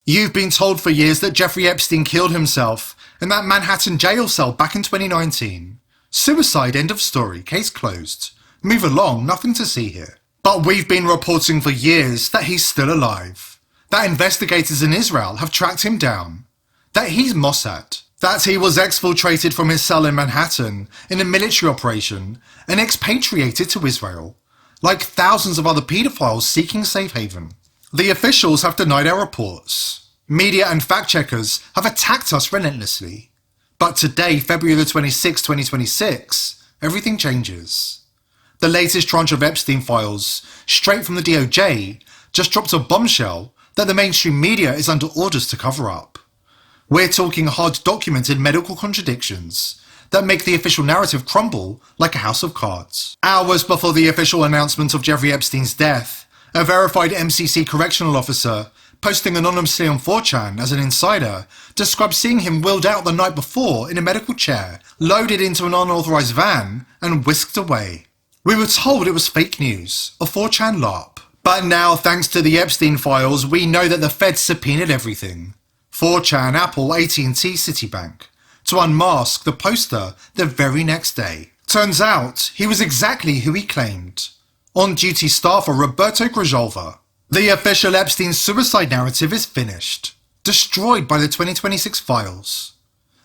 You've been told for years that Jeffrey Epstein killed himself in that Manhattan jail cell back in 2019. Suicide, end of story, case closed. Move along, nothing to see here. But we've been reporting for years that he's still alive. That investigators in Israel have tracked him down. That he's Mossad. That he was exfiltrated from his cell in Manhattan in a military operation and expatriated to Israel, like thousands of other paedophiles seeking safe haven. The officials have denied our reports. Media and fact-checkers have attacked us relentlessly. But today, February the 26th, 2026, everything changes. The latest tranche of Epstein files, straight from the DOJ, just dropped a bombshell that the mainstream media is under orders to cover up. We're talking hard documented medical contradictions that make the official narrative crumble like a house of cards. Hours before the official announcement of Jeffrey Epstein's death, a verified MCC correctional officer, posting anonymously on 4chan as an insider, described seeing him wheeled out the night before in a medical chair, loaded into an unauthorized van, and whisked away. We were told it was fake news, a 4chan LARP. But now, thanks to the Epstein files, we know that the feds subpoenaed everything. 4chan, Apple, AT&T, Citibank, to unmask the poster the very next day. Turns out, he was exactly who he claimed. On-duty staffer Roberto Grijalva. The official Epstein suicide narrative is finished, destroyed by the 2026 files.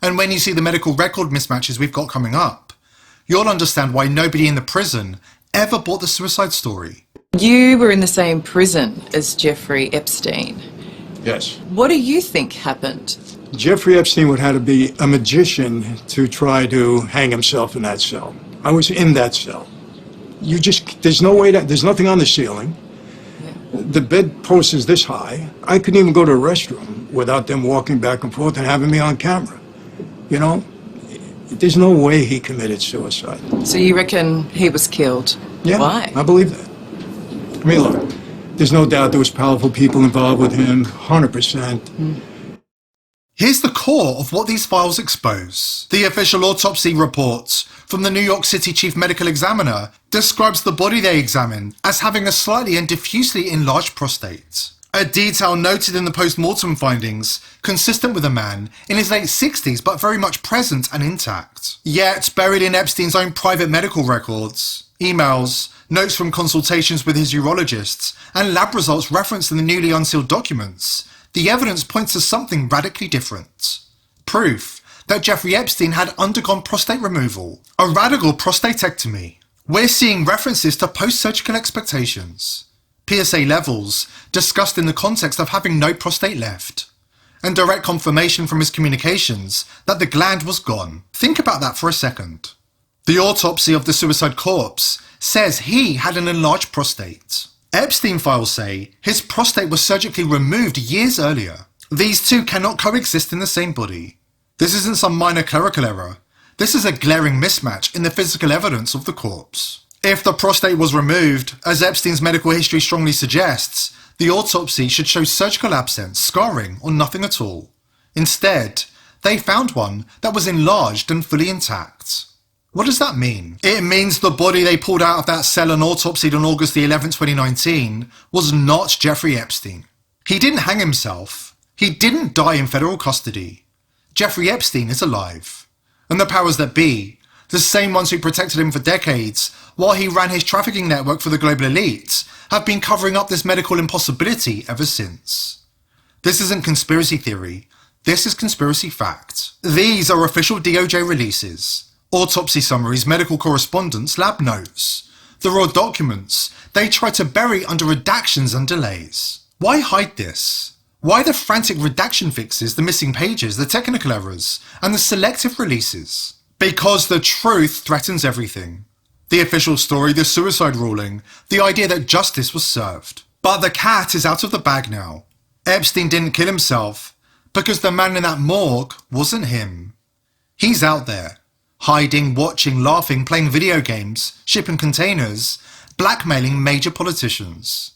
And when you see the medical record mismatches we've got coming up, you'll understand why nobody in the prison ever bought the suicide story. You were in the same prison as Jeffrey Epstein. Yes. What do you think happened? Jeffrey Epstein would have to be a magician to try to hang himself in that cell. I was in that cell. There's no way there's nothing on the ceiling. The bedpost is this high. I couldn't even go to a restroom without them walking back and forth and having me on camera. You know, there's no way he committed suicide. So you reckon he was killed? Yeah, why? I believe that. I mean, look, there's no doubt there was powerful people involved with him, 100%. Here's the core of what these files expose. The official autopsy report from the New York City Chief Medical Examiner describes the body they examined as having a slightly and diffusely enlarged prostate. A detail noted in the post-mortem findings, consistent with a man in his late 60s but very much present and intact. Yet, buried in Epstein's own private medical records, emails, notes from consultations with his urologists, and lab results referenced in the newly unsealed documents, the evidence points to something radically different. Proof that Jeffrey Epstein had undergone prostate removal, a radical prostatectomy. We're seeing references to post-surgical expectations, PSA levels discussed in the context of having no prostate left, and direct confirmation from his communications that the gland was gone. Think about that for a second. The autopsy of the suicide corpse says he had an enlarged prostate. Epstein files say his prostate was surgically removed years earlier. These two cannot coexist in the same body. This isn't some minor clerical error. This is a glaring mismatch in the physical evidence of the corpse. If the prostate was removed, as Epstein's medical history strongly suggests, the autopsy should show surgical absence, scarring, or nothing at all. Instead, they found one that was enlarged and fully intact. What does that mean? It means the body they pulled out of that cell and autopsied on August the 11th, 2019 was not Jeffrey Epstein. He didn't hang himself. He didn't die in federal custody. Jeffrey Epstein is alive. And the powers that be, the same ones who protected him for decades while he ran his trafficking network for the global elite, have been covering up this medical impossibility ever since. This isn't conspiracy theory. This is conspiracy fact. These are official DOJ releases. Autopsy summaries, medical correspondence, lab notes. The raw documents they try to bury under redactions and delays. Why hide this? Why the frantic redaction fixes, the missing pages, the technical errors, and the selective releases? Because the truth threatens everything. The official story, the suicide ruling, the idea that justice was served. But the cat is out of the bag now. Epstein didn't kill himself because the man in that morgue wasn't him. He's out there. Hiding, watching, laughing, playing video games, shipping containers, blackmailing major politicians.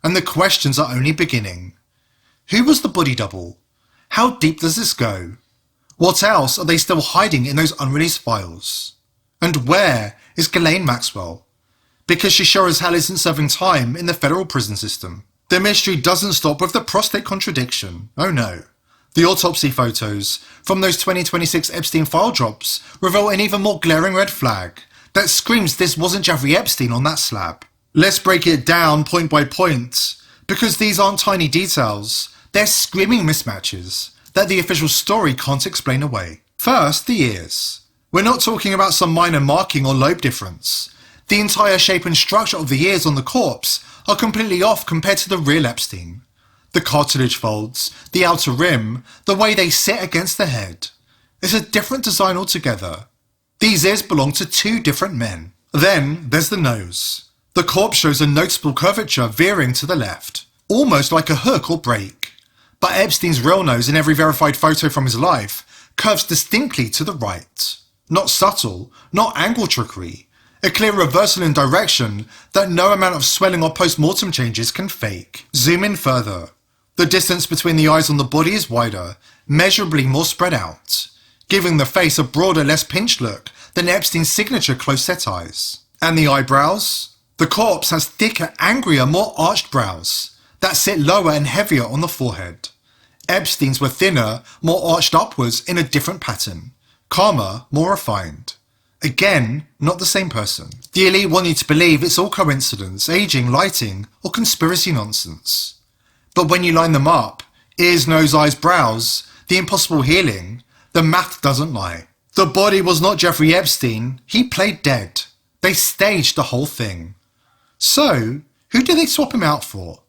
And the questions are only beginning. Who was the body double? How deep does this go? What else are they still hiding in those unreleased files? And where is Ghislaine Maxwell? Because she sure as hell isn't serving time in the federal prison system. The mystery doesn't stop with the prostate contradiction. Oh no. The autopsy photos from those 2026 Epstein file drops reveal an even more glaring red flag that screams this wasn't Jeffrey Epstein on that slab. Let's break it down point by point, because these aren't tiny details, they're screaming mismatches that the official story can't explain away. First, the ears. We're not talking about some minor marking or lobe difference. The entire shape and structure of the ears on the corpse are completely off compared to the real Epstein. The cartilage folds, the outer rim, the way they sit against the head. It's a different design altogether. These ears belong to two different men. Then there's the nose. The corpse shows a noticeable curvature veering to the left, almost like a hook or break. But Epstein's real nose in every verified photo from his life curves distinctly to the right. Not subtle, not angle trickery. A clear reversal in direction that no amount of swelling or post-mortem changes can fake. Zoom in further. The distance between the eyes on the body is wider, measurably more spread out, giving the face a broader, less pinched look than Epstein's signature close-set eyes. And the eyebrows? The corpse has thicker, angrier, more arched brows that sit lower and heavier on the forehead. Epstein's were thinner, more arched upwards in a different pattern. Calmer, more refined. Again, not the same person. The elite want you to believe it's all coincidence, aging, lighting, or conspiracy nonsense. But when you line them up, ears, nose, eyes, brows, the impossible healing, the math doesn't lie. The body was not Jeffrey Epstein, he played dead. They staged the whole thing. So, who did they swap him out for?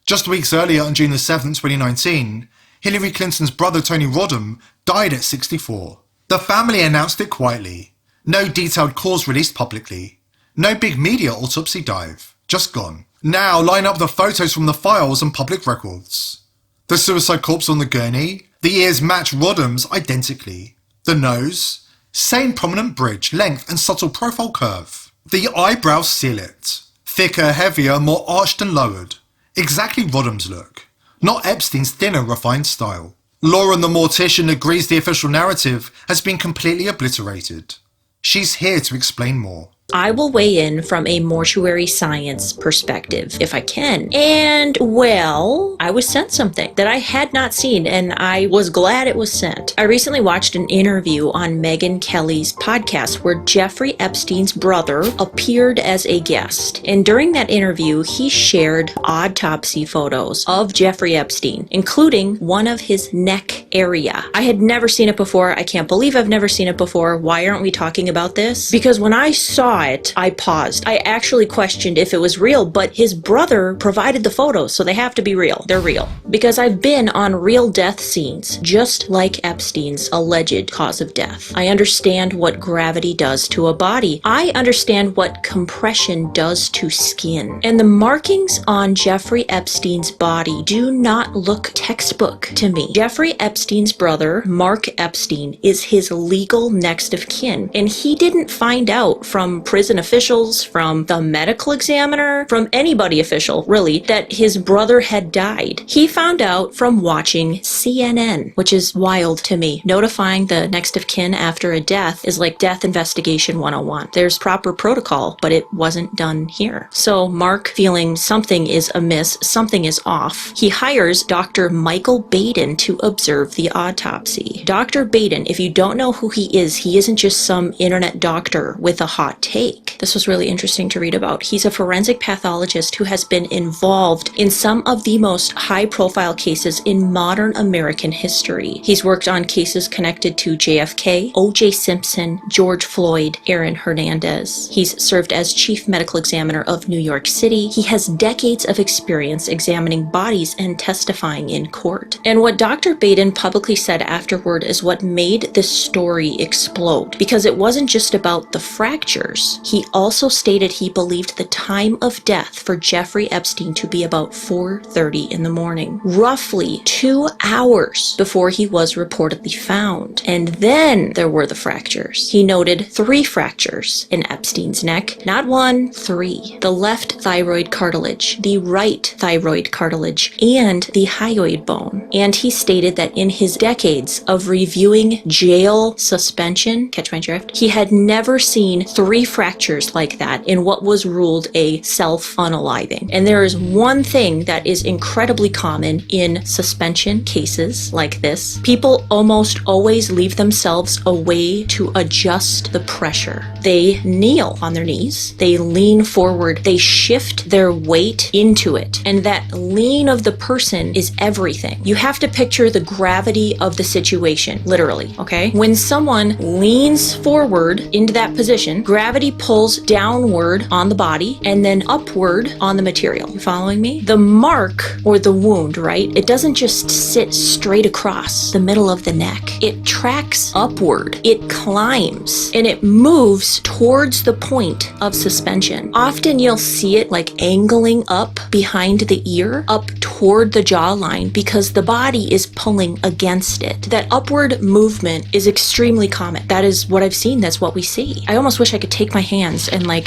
Just weeks earlier on June the 7th, 2019, Hillary Clinton's brother Tony Rodham died at 64. The family announced it quietly. No detailed cause released publicly. No big media autopsy dive. Just gone. Now line up the photos from the files and public records. The suicide corpse on the gurney, the ears match Rodham's identically. The nose, same prominent bridge, length and subtle profile curve. The eyebrows seal it. Thicker, heavier, more arched and lowered. Exactly Rodham's look. Not Epstein's thinner, refined style. Lauren the mortician agrees the official narrative has been completely obliterated. She's here to explain more. I will weigh in from a mortuary science perspective, if I can. And, well, I was sent something that I had not seen, and I was glad it was sent. I recently watched an interview on Megyn Kelly's podcast where Jeffrey Epstein's brother appeared as a guest. And during that interview, he shared autopsy photos of Jeffrey Epstein, including one of his neck area. I had never seen it before. I can't believe I've never seen it before. Why aren't we talking about this? Because when I saw it, I paused. I actually questioned if it was real, but his brother provided the photos, so they have to be real. They're real. Because I've been on real death scenes, just like Epstein's alleged cause of death. I understand what gravity does to a body. I understand what compression does to skin. And the markings on Jeffrey Epstein's body do not look textbook to me. Jeffrey Epstein's brother, Mark Epstein, is his legal next of kin, and he didn't find out from prison officials, from the medical examiner, from anybody official, really, that his brother had died. He found out from watching CNN, which is wild to me. Notifying the next of kin after a death is like death investigation 101. There's proper protocol, but it wasn't done here. So Mark, feeling something is amiss, something is off, he hires Dr. Michael Baden to observe the autopsy. Dr. Baden, if you don't know who he isn't just some internet doctor with a hot take. This was really interesting to read about. He's a forensic pathologist who has been involved in some of the most high-profile cases in modern American history. He's worked on cases connected to JFK, O.J. Simpson, George Floyd, Aaron Hernandez. He's served as chief medical examiner of New York City. He has decades of experience examining bodies and testifying in court. And what Dr. Baden publicly said afterward is what made this story explode, because it wasn't just about the fractures. He also stated he believed the time of death for Jeffrey Epstein to be about 4:30 in the morning, roughly 2 hours before he was reportedly found. And then there were the fractures. He noted 3 fractures in Epstein's neck, not 1, 3. The left thyroid cartilage, the right thyroid cartilage, and the hyoid bone. And he stated that in in his decades of reviewing jail suspension, catch my drift, he had never seen 3 fractures like that in what was ruled a self-unaliving. And there is one thing that is incredibly common in suspension cases like this. People almost always leave themselves a way to adjust the pressure. They kneel on their knees, they lean forward, they shift their weight into it. And that lean of the person is everything. You have to picture the gravity of the situation, literally, okay? When someone leans forward into that position, gravity pulls downward on the body and then upward on the material. You following me? The mark or the wound, right? It doesn't just sit straight across the middle of the neck. It tracks upward, it climbs, and it moves towards the point of suspension. Often you'll see it like angling up behind the ear, up toward the jawline, because the body is pulling against it. That upward movement is extremely common. That is what I've seen. That's what we see. I almost wish I could take my hands and I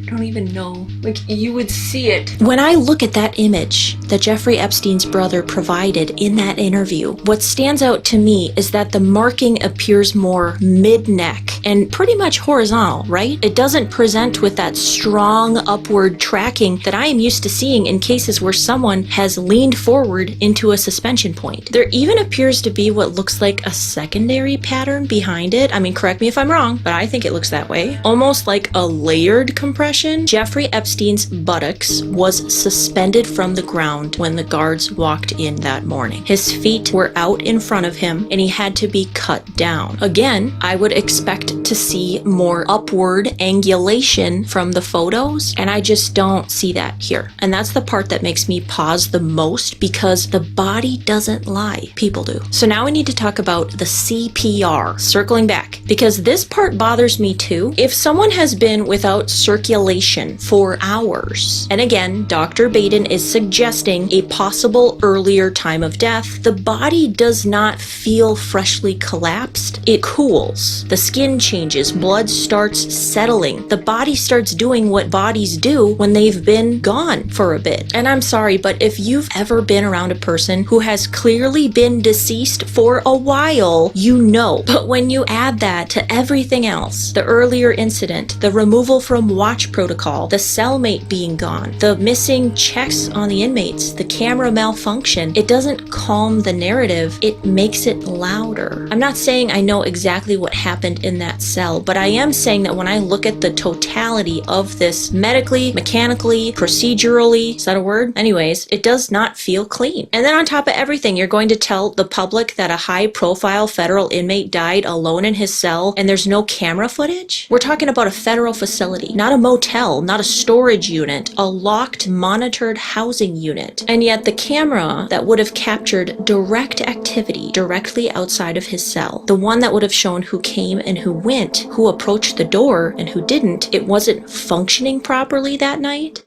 don't even know. You would see it. When I look at that image that Jeffrey Epstein's brother provided in that interview, what stands out to me is that the marking appears more mid-neck and pretty much horizontal, right? It doesn't present with that strong upward tracking that I am used to seeing in cases where someone has leaned forward into a suspension point. There even appears to be what looks like a secondary pattern behind it. I mean, correct me if I'm wrong, but I think it looks that way. Almost like a layered compression. Jeffrey Epstein's buttocks was suspended from the ground when the guards walked in that morning. His feet were out in front of him and he had to be cut down. Again, I would expect to see more upward angulation from the photos, and I just don't see that here. And that's the part that makes me pause the most, because the body doesn't lie. People do. So now we need to talk about the CPR, circling back, because this part bothers me too. If someone has been without circulation for hours, and again, Dr. Baden is suggesting a possible earlier time of death, the body does not feel freshly collapsed. It cools. The skin changes. Blood starts settling. The body starts doing what bodies do when they've been gone for a bit. And I'm sorry, but if you've ever been around a person who has clearly been deceased for a while, you know. But when you add that to everything else, the earlier incident, the removal from watch protocol, the cellmate being gone, the missing checks on the inmates, the camera malfunction, it doesn't calm the narrative, it makes it louder. I'm not saying I know exactly what happened in that cell, but I am saying that when I look at the totality of this medically, mechanically, procedurally, is that a word? Anyways, it does not feel clean. And then on top of everything, you're going to tell the public that a high-profile federal inmate died alone in his cell and there's no camera footage? We're talking about a federal facility, not a motel, not a storage unit, a locked, monitored housing unit. And yet the camera that would have captured direct activity directly outside of his cell, the one that would have shown who came and who went, who approached the door and who didn't, it wasn't functioning properly that night.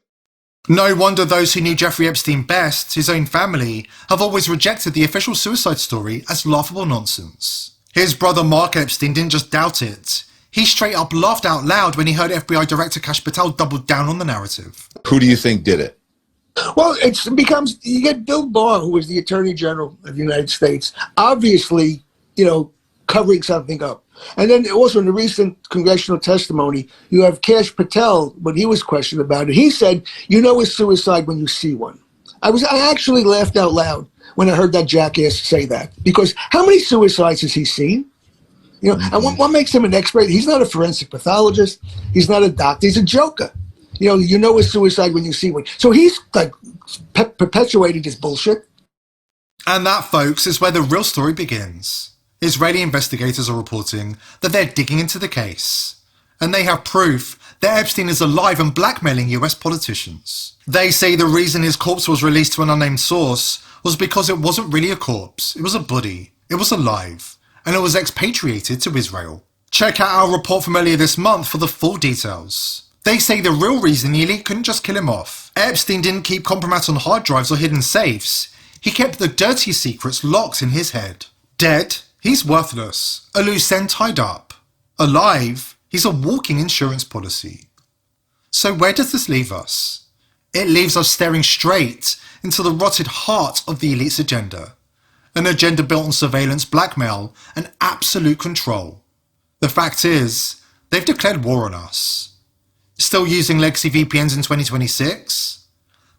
No wonder those who knew Jeffrey Epstein best, his own family, have always rejected the official suicide story as laughable nonsense. His brother Mark Epstein didn't just doubt it. He straight up laughed out loud when he heard FBI Director Kash Patel doubled down on the narrative. Who do you think did it? Well, it becomes, you get Bill Barr, who was the Attorney General of the United States, obviously, covering something up. And then also in the recent congressional testimony, you have Kash Patel, when he was questioned about it, he said, it's suicide when you see one. I actually laughed out loud when I heard that jackass say that, because how many suicides has he seen? And what makes him an expert? He's not a forensic pathologist. He's not a doctor. He's a joker. It's suicide when you see one. So he's perpetuated his bullshit. And that, folks, is where the real story begins. Israeli investigators are reporting that they're digging into the case. And they have proof that Epstein is alive and blackmailing US politicians. They say the reason his corpse was released to an unnamed source was because it wasn't really a corpse. It was a body. It was alive. And it was expatriated to Israel. Check out our report from earlier this month for the full details. They say the real reason the elite couldn't just kill him off. Epstein didn't keep compromise on hard drives or hidden safes. He kept the dirty secrets locked in his head. Dead, he's worthless. A loose end tied up. Alive, he's a walking insurance policy. So where does this leave us? It leaves us staring straight into the rotted heart of the elite's agenda. An agenda built on surveillance, blackmail, and absolute control. The fact is, they've declared war on us. Still using legacy VPNs in 2026?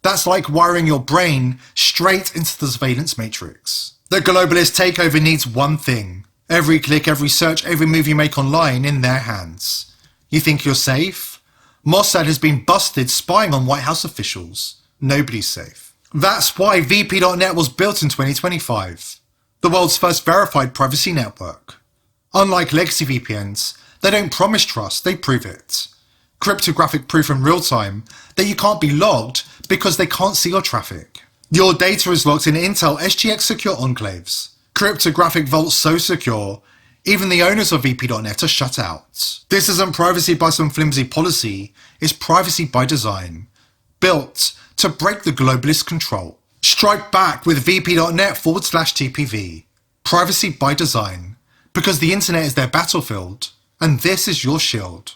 That's like wiring your brain straight into the surveillance matrix. The globalist takeover needs one thing. Every click, every search, every move you make online in their hands. You think you're safe? Mossad has been busted spying on White House officials. Nobody's safe. That's why VP.net was built in 2025. The world's first verified privacy network. Unlike legacy VPNs, they don't promise trust, they prove it. Cryptographic proof in real time that you can't be logged because they can't see your traffic. Your data is locked in Intel SGX secure enclaves. Cryptographic vaults so secure, even the owners of VP.net are shut out. This isn't privacy by some flimsy policy, it's privacy by design. Built to break the globalist control. Strike back with VP.net/TPV. Privacy by design. Because the internet is their battlefield, and this is your shield.